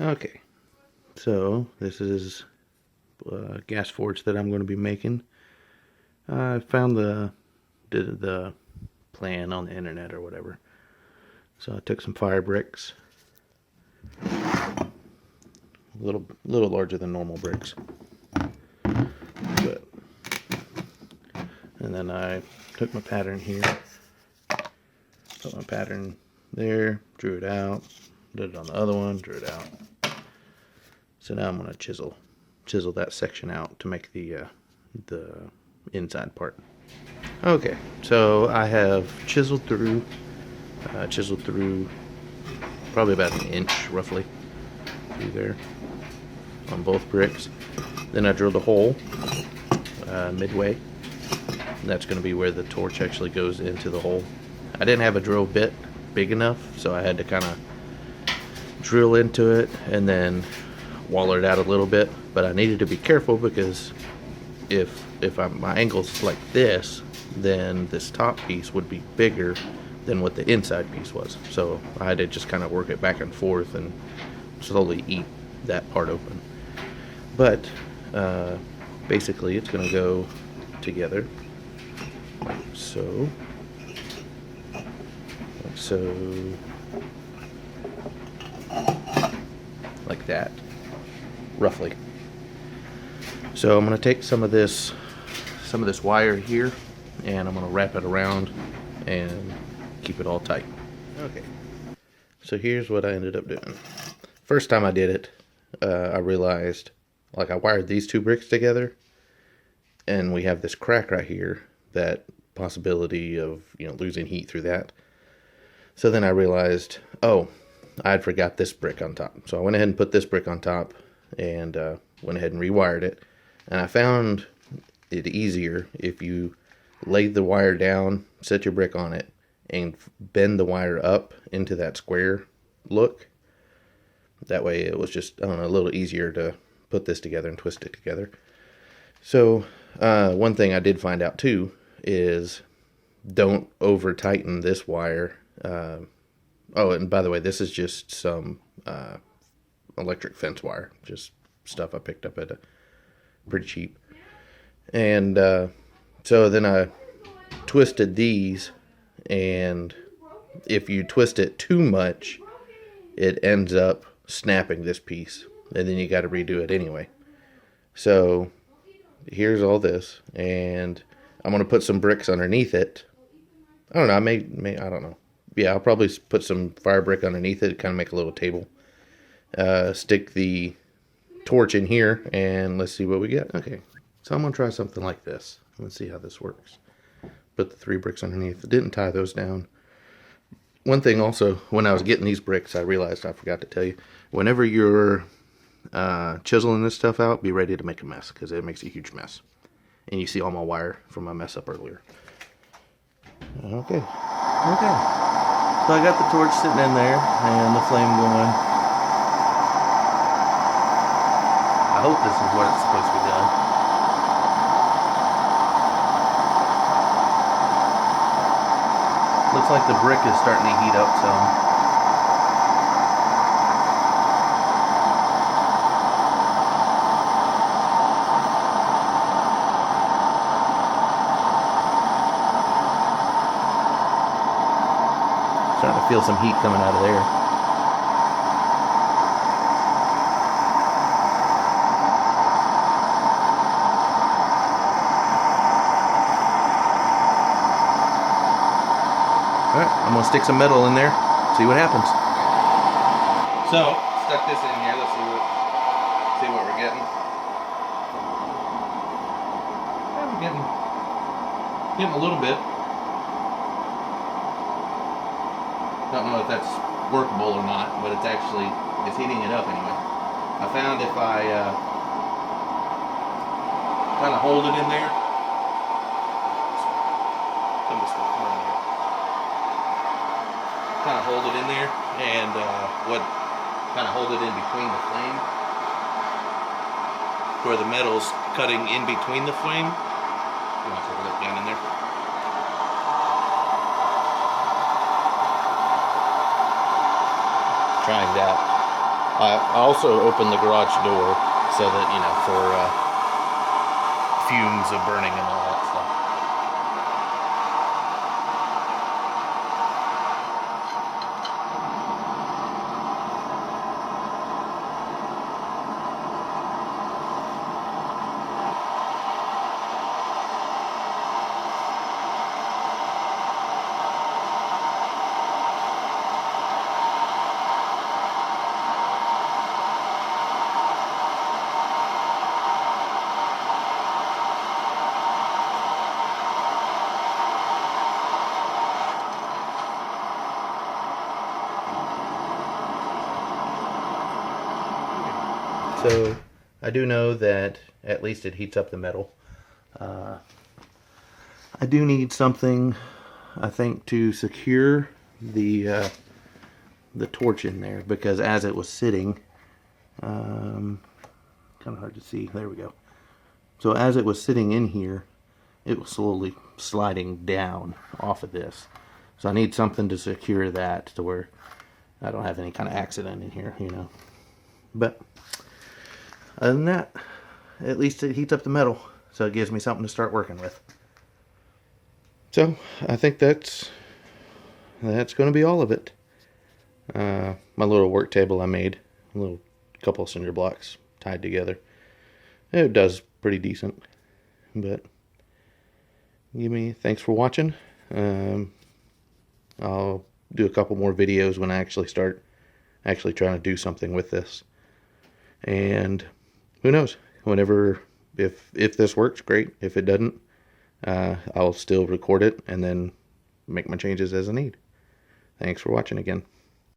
Okay, so this is gas forge that I'm going to be making. I found the plan on the internet or whatever. So I took some fire bricks, a little larger than normal bricks, but and then I took my pattern here, put my pattern there, drew it out, did it on the other one, drew it out. So now I'm going to chisel that section out to make the inside part. Okay, so I have chiseled through probably about an inch roughly through there on both bricks. Then I drilled a hole midway. And that's going to be where the torch actually goes into the hole. I didn't have a drill bit big enough, so I had to kind of drill into it and then waller it out a little bit. But I needed to be careful because if my angle's like this, then this top piece would be bigger than what the inside piece was. So I had to just kind of work it back and forth and slowly eat that part open. But basically it's going to go together like so, like that, roughly. So I'm going to take some of this wire here, and I'm going to wrap it around and keep it all tight. Okay, so here's what I ended up doing. First time I did it, I realized, like, I wired these two bricks together, and we have this crack right here, that possibility of, losing heat through that. So then I realized, oh, I had forgot this brick on top. So I went ahead and put this brick on top and went ahead and rewired it. And I found it easier if you lay the wire down, set your brick on it, and bend the wire up into that square look. That way it was just, I don't know, a little easier to put this together and twist it together. So one thing I did find out too is don't over tighten this wire. Oh, and by the way, this is just some electric fence wire, just stuff I picked up at a pretty cheap. And so then I twisted these, and if you twist it too much, it ends up snapping this piece, and then you got to redo it anyway. So here's all this, and I'm going to put some bricks underneath it. I don't know, I don't know. Yeah, I'll probably put some fire brick underneath it, kind of make a little table. Stick the torch in here, and let's see what we get. Okay, so I'm going to try something like this. Let's see how this works. Put the 3 bricks underneath. Didn't tie those down. One thing also, when I was getting these bricks, I realized I forgot to tell you. Whenever you're chiseling this stuff out, be ready to make a mess, because it makes a huge mess. And you see all my wire from my mess up earlier. Okay. So I got the torch sitting in there and the flame going. I hope this is what it's supposed to be doing. Looks like the brick is starting to heat up some. Starting to feel some heat coming out of there. Alright, I'm going to stick some metal in there, see what happens. So, stuck this in here, let's see what we're getting. Yeah, we're getting a little bit. Don't know if that's workable or not, but it's heating it up anyway. I found if I kind of hold it in there, come this way, come on here. Kind of hold it in there, and kind of hold it in between the flame, where the metal's cutting in between the flame. You want to take a look down in there. Trying that. I also opened the garage door so that, you know, for fumes of burning and all that stuff. So I do know that at least it heats up the metal. I do need something, I think, to secure the torch in there, because as it was sitting, kind of hard to see. There we go. So as it was sitting in here, it was slowly sliding down off of this. So I need something to secure that to where I don't have any kind of accident in here, you know. But other than that, at least it heats up the metal, so it gives me something to start working with. So I think that's going to be all of it. My little work table I made, a little couple of cinder blocks tied together. It does pretty decent. But thanks for watching. I'll do a couple more videos when I actually start trying to do something with this. And who knows? Whenever, if this works, great. If it doesn't, I'll still record it and then make my changes as I need. Thanks for watching again.